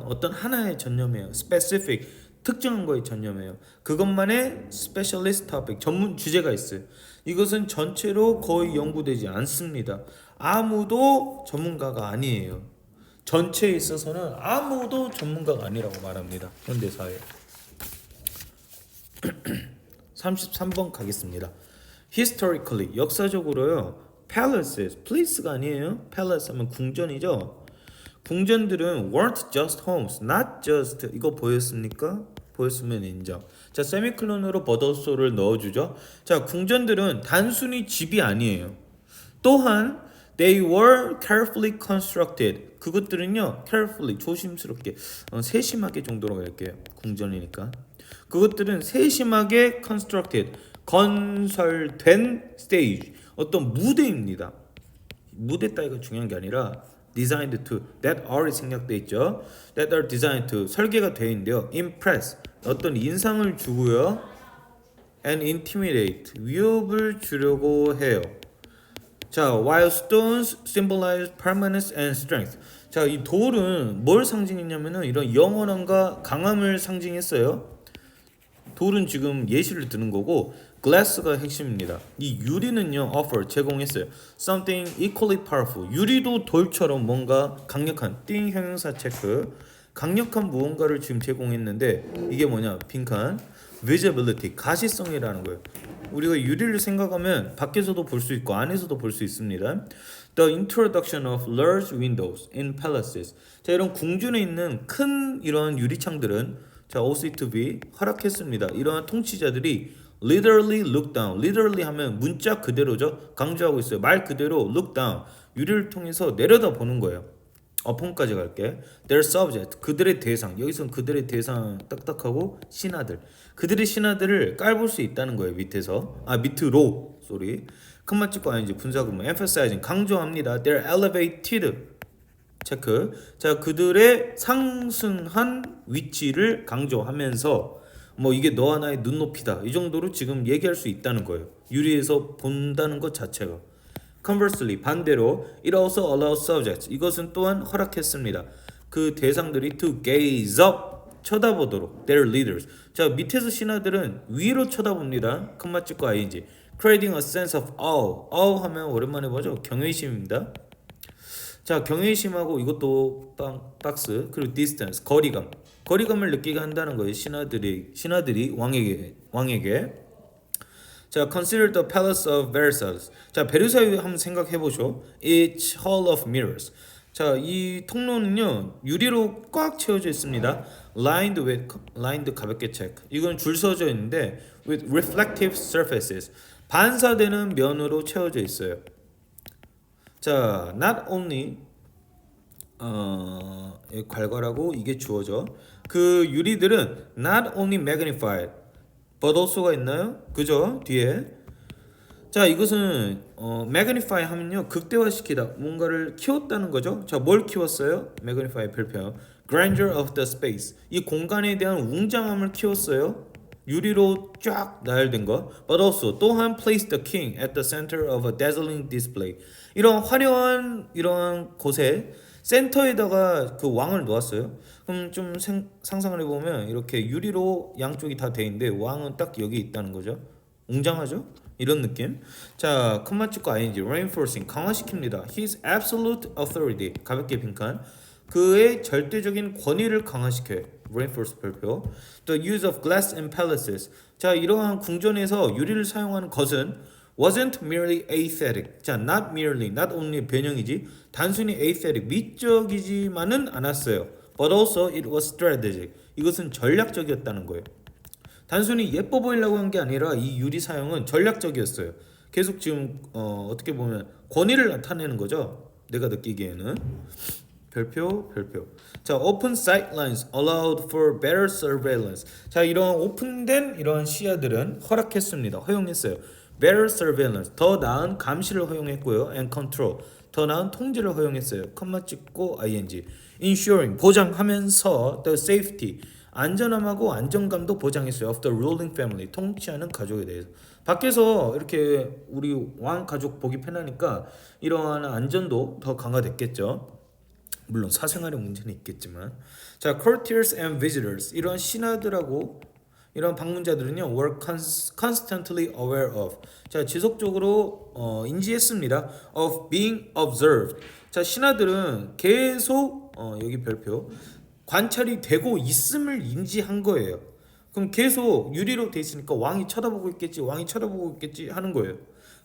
Speaker 1: 어떤 하나에 전념해요. specific 특정한 거에 전념해요. 그것만의 스페셜리스트 토픽 전문 주제가 있어요. 이것은 전체로 거의 연구되지 않습니다. 아무도 전문가가 아니에요. 전체에 있어서는 아무도 전문가가 아니라고 말합니다. 현대사회. 33번 가겠습니다. Historically 역사적으로요. Palaces, place가 아니에요. Palace 하면 궁전이죠. 궁전들은 weren't just homes, not just 이거 보였습니까? 보였으면 인정. 자, 세미클론으로 버더소를 넣어주죠. 자, 궁전들은 단순히 집이 아니에요. 또한 they were carefully constructed. 그것들은요, carefully 조심스럽게, 세심하게 정도로 할게요. 궁전이니까. 그것들은 세심하게 constructed, 건설된 stage, 어떤 무대입니다. 무대 따위가 중요한 게 아니라 designed to, that are이 생략돼 있죠. that are designed to 설계가 되어 있는데요. impress 어떤 인상을 주고요. and intimidate 위협을 주려고 해요. 자, while stones symbolize permanence and strength. 자, 이 돌은 뭘 상징했냐면은 이런 영원함과 강함을 상징했어요. 돌은 지금 예시를 드는 거고 glass가 핵심입니다. 이 유리는요 offer 제공했어요. something equally powerful. 유리도 돌처럼 뭔가 강력한 띵 형용사 체크 강력한 무언가를 지금 제공했는데 이게 뭐냐 빈칸 visibility 가시성이라는 거예요. 우리가 유리를 생각하면 밖에서도 볼 수 있고 안에서도 볼 수 있습니다. The introduction of large windows in palaces. 자, 이런 궁전에 있는 큰 이런 유리창들은 자, OC2B 허락했습니다. 이러한 통치자들이 literally look down. literally 하면 문자 그대로죠. 강조하고 있어요. 말 그대로 look down. 유리를 통해서 내려다 보는 거예요. upon까지 갈게. their subject. 그들의 대상. 여기서는 그들의 대상 딱딱하고 신하들. 그들의 신하들을 깔볼 수 있다는 거예요. 밑에서. 밑으로. 쏘리. 큰맛 찍고 ing 분사구문 emphasizing 강조합니다. they're elevated. 체크. 자, 그들의 상승한 위치를 강조하면서 뭐 이게 너와 나의 눈높이다. 이 정도로 지금 얘기할 수 있다는 거예요. 유리에서 본다는 것 자체가. Conversely, 반대로 it also allows subjects. 이것은 또한 허락했습니다. 그 대상들이 to gaze up. 쳐다보도록. their leaders. 자, 밑에서 신하들은 위로 쳐다봅니다. 큰맛 찍고 ing. creating a sense of awe. awe 하면 오랜만에 보죠. 경외심입니다. 자, 경외심하고 이것도 박스 그리고 distance 거리감을 느끼게 한다는 거예요. 신하들이 왕에게 자, consider the palace of Versailles. 자, 베르사유 한번 생각해 보죠. It's hall of mirrors. 자, 이 통로는요 유리로 꽉 채워져 있습니다. lined 가볍게 체크. 이건 줄 서져 있는데 with reflective surfaces. 반사되는 면으로 채워져 있어요. 자, not only 괄괄하고 이게 주어져. 그 유리들은 not only magnified but also가 있나요? 그죠? 뒤에. 자, 이것은 magnify 하면요 극대화시키다. 뭔가를 키웠다는 거죠. 자, 뭘 키웠어요? magnify 별표. grandeur of the space. 이 공간에 대한 웅장함을 키웠어요. 유리로 쫙 나열된 거. But also 또한 place the king at the center of a dazzling display. 이런 화려한 이런 곳에 센터에다가 그 왕을 놓았어요. 그럼 좀 상상을 해보면 이렇게 유리로 양쪽이 다 돼 있는데 왕은 딱 여기 있다는 거죠. 웅장하죠? 이런 느낌. 자, 큰맛 찍고 ing reinforcing 강화시킵니다. His absolute authority 가볍게 빈칸. 그의 절대적인 권위를 강화시켜요. reinforce 별표. The use of glass in palaces. 자, 이러한 궁전에서 유리를 사용하는 것은 wasn't merely aesthetic. 자, not merely, not only 변형이지 단순히 aesthetic, 미적이지만은 않았어요. But also it was strategic. 이것은 전략적이었다는 거예요. 단순히 예뻐 보이려고 한 게 아니라 이 유리 사용은 전략적이었어요. 계속 지금 어떻게 보면 권위를 나타내는 거죠. 내가 느끼기에는. 별표. 자, open sight lines allowed for better surveillance. 자, 이런 오픈된 이런 시야들은 허락했습니다. 허용했어요. better surveillance 더 나은 감시를 허용했고요. and control 더 나은 통제를 허용했어요. 컴마 찍고 ing ensuring 보장하면서 the safety 안전함하고 안정감도 보장했어요. of the ruling family 통치하는 가족에 대해서. 밖에서 이렇게 우리 왕 가족 보기 편하니까 이러한 안전도 더 강화됐겠죠. 물론 사생활의 문제는 있겠지만. 자, courtiers and visitors 이런 신하들하고 이런 방문자들은요 were constantly aware of. 자, 지속적으로 인지했습니다. of being observed. 자, 신하들은 계속 여기 별표 관찰이 되고 있음을 인지한 거예요. 그럼 계속 유리로 돼 있으니까 왕이 쳐다보고 있겠지 하는 거예요.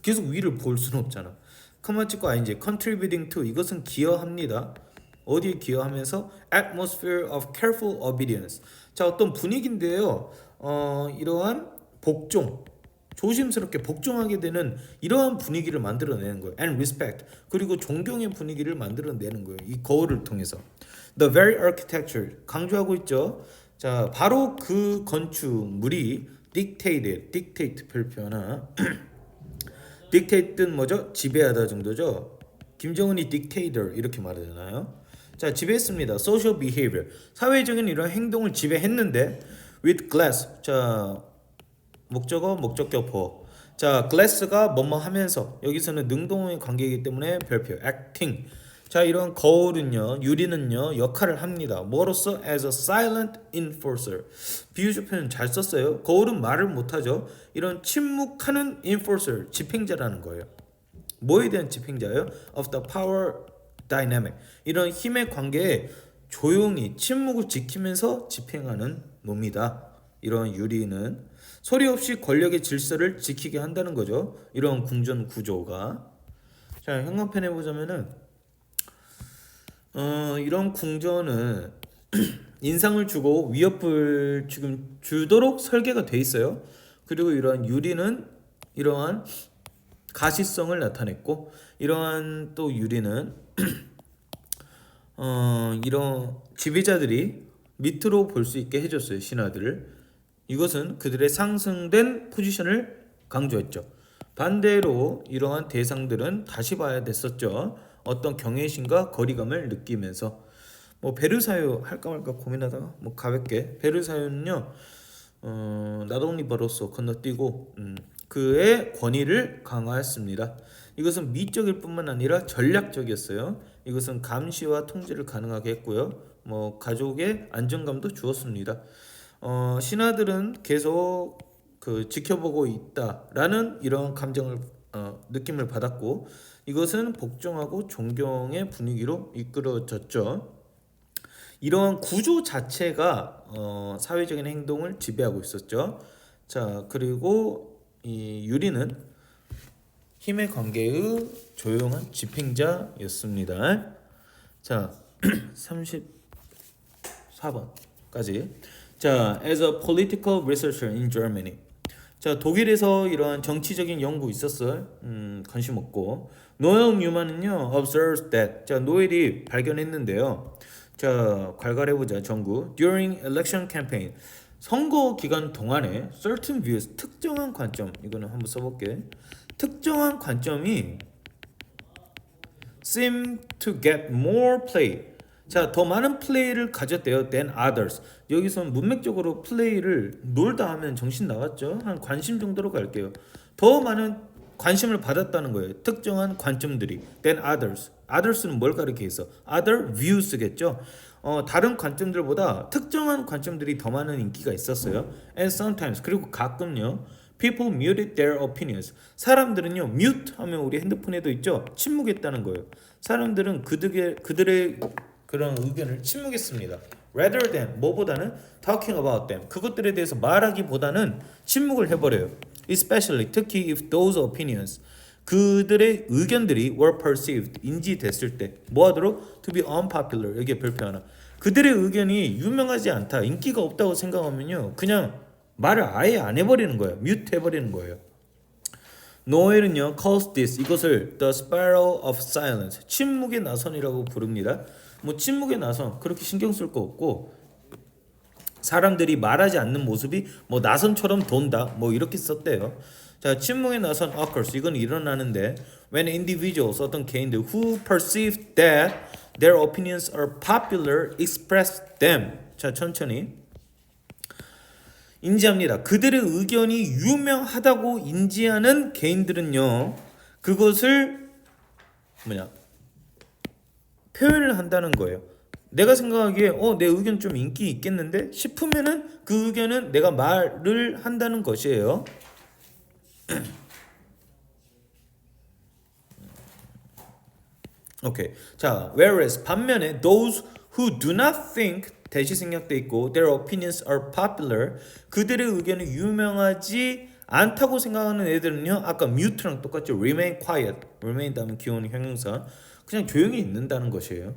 Speaker 1: 계속 위를 볼 수는 없잖아. 커마 찍고 ing contributing to 이것은 기여합니다. 어디에 기여하면서 atmosphere of careful obedience. 자, 어떤 분위기인데요. 이러한 복종, 조심스럽게 복종하게 되는 이러한 분위기를 만들어내는 거예요. and respect 그리고 존경의 분위기를 만들어내는 거예요. 이 거울을 통해서. The very architecture 강조하고 있죠. 자, 바로 그 건축물이 dictate 별표 하나. dictate는 뭐죠? 지배하다 정도죠. 김정은이 dictator 이렇게 말하잖아요. 자, 지배했습니다. social behavior 사회적인 이런 행동을 지배했는데 with glass 자 목적어 목적격보 자 glass가 뭐뭐 하면서 여기서는 능동의 관계이기 때문에 별표 acting 자 이런 거울은요 유리는요 역할을 합니다. 뭐로서 as a silent enforcer 비유적 표현 잘 썼어요. 거울은 말을 못하죠. 이런 침묵하는 enforcer 집행자라는 거예요. 뭐에 대한 집행자예요? of the power dynamic 이런 힘의 관계에 조용히 침묵을 지키면서 집행하는 놈이다. 이런 유리는 소리 없이 권력의 질서를 지키게 한다는 거죠. 이런 궁전 구조가. 자, 형광펜 해보자면은 이런 궁전은 인상을 주고 위협을 지금 주도록 설계가 돼 있어요. 그리고 이러한 유리는 이러한 가시성을 나타냈고 이러한 또 유리는 이런 지배자들이 밑으로 볼 수 있게 해줬어요. 신하들을. 이것은 그들의 상승된 포지션을 강조했죠. 반대로 이러한 대상들은 다시 봐야 됐었죠. 어떤 경외심과 거리감을 느끼면서 뭐 베르사유 할까 말까 고민하다가 뭐 가볍게 베르사유는요 나독리버로서 건너뛰고 그의 권위를 강화했습니다. 이것은 미적일 뿐만 아니라 전략적이었어요. 이것은 감시와 통제를 가능하게 했고요. 뭐 가족의 안정감도 주었습니다. 신하들은 계속 그 지켜보고 있다라는 이런 감정을 느낌을 받았고 이것은 복종하고 존경의 분위기로 이끌어졌죠. 이러한 구조 자체가 사회적인 행동을 지배하고 있었죠. 자, 그리고 이 유리는 힘의 관계의 조용한 집행자였습니다. 자, 34번까지. 자, as a political researcher in Germany. 자, 독일에서 이러한 정치적인 연구 있었어요. 관심 없고. 노엘 뉴만은요, observes that. 자, 노엘이 발견했는데요. 자, 괄괄해보자. 정구. During election campaign. 선거 기간 동안에 certain views, 특정한 관점. 이거는 한번 써볼게. 특정한 관점이 seem to get more play. 자, 더 많은 플레이를 가졌대요. than others. 여기서 문맥적으로 플레이를 놀다 하면 정신 나갔죠. 한 관심 정도로 갈게요. 더 많은 관심을 받았다는 거예요. 특정한 관점들이 than others. others는 뭘 가리켜서 other views겠죠. 다른 관점들보다 특정한 관점들이 더 많은 인기가 있었어요. And sometimes 그리고 가끔요. People muted their opinions. 사람들은요, mute 하면 우리 핸드폰에도 있죠. 침묵했다는 거예요. 사람들은 그들의 그런 의견을 침묵했습니다. Rather than 뭐보다는 talking about them. 그것들에 대해서 말하기보다는 침묵을 해버려요. Especially 특히 if those opinions 그들의 의견들이 were perceived 인지됐을 때 뭐하도록 to be unpopular 여기에 별표 하나. 그들의 의견이 유명하지 않다, 인기가 없다고 생각하면요, 그냥 말을 아예 안 해버리는 거예요. 뮤트 해버리는 거예요. 노엘은요, calls this 이것을 the spiral of silence 침묵의 나선이라고 부릅니다. 뭐 침묵의 나선 그렇게 신경 쓸 거 없고 사람들이 말하지 않는 모습이 뭐 나선처럼 돈다 뭐 이렇게 썼대요. 자, 침묵의 나선 occurs 이건 일어나는데 when individuals 어떤 개인들 who perceive that their opinions are popular express them. 자, 천천히 인지합니다. 그들의 의견이 유명하다고 인지하는 개인들은요, 그것을 표현을 한다는 거예요. 내가 생각하기에 내 의견 좀 인기 있겠는데 싶으면은 그 의견은 내가 말을 한다는 것이에요. 오케이. 자, whereas 반면에 those who do not think 대시 생략돼 있고 their opinions are popular 그들의 의견이 유명하지 않다고 생각하는 애들은요, 아까 mute랑 똑같죠. remain quiet. remain 다음에 기본 형용사. 그냥 조용히 있는다는 것이에요.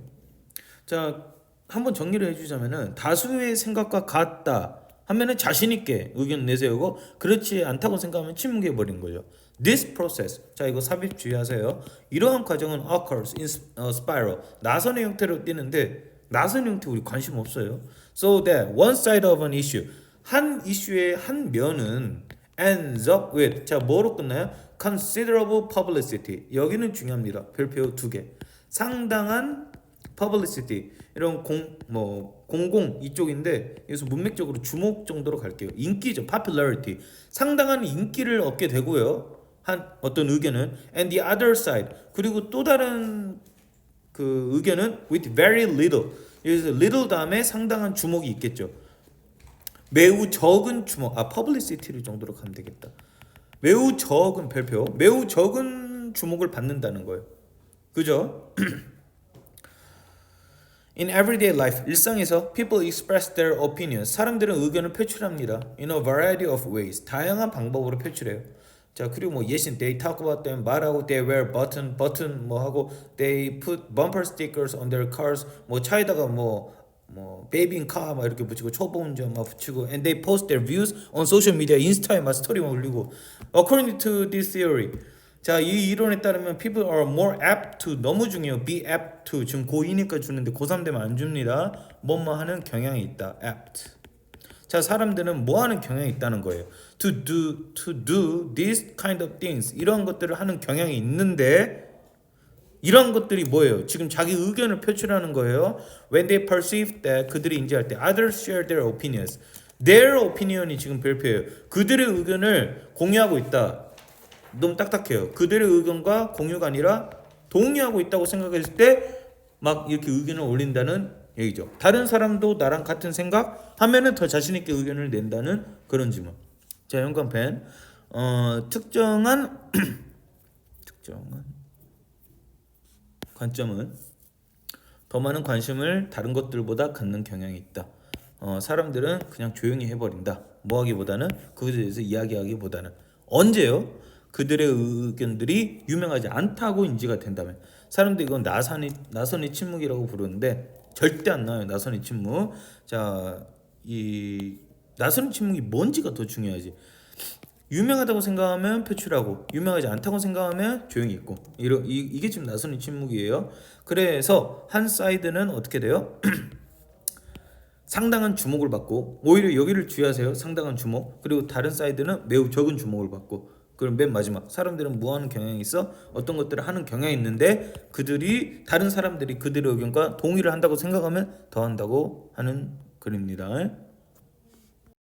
Speaker 1: 자, 한번 정리를 해주자면은 다수의 생각과 같다 하면은 자신 있게 의견 내세우고 그렇지 않다고 생각하면 침묵해 버린 거죠. This process. 자, 이거 삽입 주의하세요. 이러한 과정은 occurs in spiral. 나선의 형태로 띄는데 나선 형태 우리 관심 없어요. So that one side of an issue. 한 이슈의 한 면은 ends up with. 자, 뭐로 끝나요? Considerable publicity. 여기는 중요합니다. 별표 2개. 상당한 publicity. 이런 공공 이쪽인데 여기서 문맥적으로 주목 정도로 갈게요. 인기죠. popularity. 상당한 인기를 얻게 되고요. 한 어떤 의견은 and the other side. 그리고 또 다른 그 의견은 with very little. 여기서 little 다음에 상당한 주목이 있겠죠. 매우 적은 주목. publicity를 정도로 가면 되겠다. 매우 적은 별표. 매우 적은 주목을 받는다는 거예요. 그죠? In everyday life, 일상에서 people express their opinions. 사람들은 의견을 표출합니다. In a variety of ways. 다양한 방법으로 표출해요. 자, 그리고 뭐 예신 they talk about them 말하고 they wear button 뭐 하고 they put bumper stickers on their cars 뭐 차에다가 뭐 뭐 baby in car 막 이렇게 붙이고 초보 운전 막 붙이고 and they post their views on social media 인스타에 막 스토리만 올리고 according to this theory 자, 이 이론에 따르면 people are more apt to 너무 중요해요. be apt to 지금 고2니까 주는데 고3 되면 안 줍니다. 뭐뭐 하는 경향이 있다. apt. 자, 사람들은 뭐 하는 경향이 있다는 거예요. to do these kind of things 이런 것들을 하는 경향이 있는데 이런 것들이 뭐예요? 지금 자기 의견을 표출하는 거예요. When they perceive that 그들이 인지할 때 others share their opinions. Their opinion이 지금 별표예요. 그들의 의견을 공유하고 있다. 너무 딱딱해요. 그들의 의견과 공유가 아니라 동의하고 있다고 생각했을 때 막 이렇게 의견을 올린다는 얘기죠. 다른 사람도 나랑 같은 생각 하면은 더 자신 있게 의견을 낸다는 그런 질문. 자, 형광펜. 특정한 관점은 더 많은 관심을 다른 것들보다 갖는 경향이 있다. 사람들은 그냥 조용히 해버린다. 뭐 하기보다는 그것에 대해서 이야기하기보다는 언제요? 그들의 의견들이 유명하지 않다고 인지가 된다면 사람들이 이건 나선의 침묵이라고 부르는데 절대 안 나와요. 나선의 침묵. 자, 이 나선의 침묵이 뭔지가 더 중요하지. 유명하다고 생각하면 표출하고 유명하지 않다고 생각하면 조용히 있고 이게 지금 나선의 침묵이에요. 그래서 한 사이드는 어떻게 돼요? 상당한 주목을 받고 오히려 여기를 주의하세요. 상당한 주목. 그리고 다른 사이드는 매우 적은 주목을 받고 그럼 맨 마지막 사람들은 뭐 하는 경향이 있어? 어떤 것들을 하는 경향이 있는데 다른 사람들이 그들의 의견과 동의를 한다고 생각하면 더 한다고 하는 글입니다.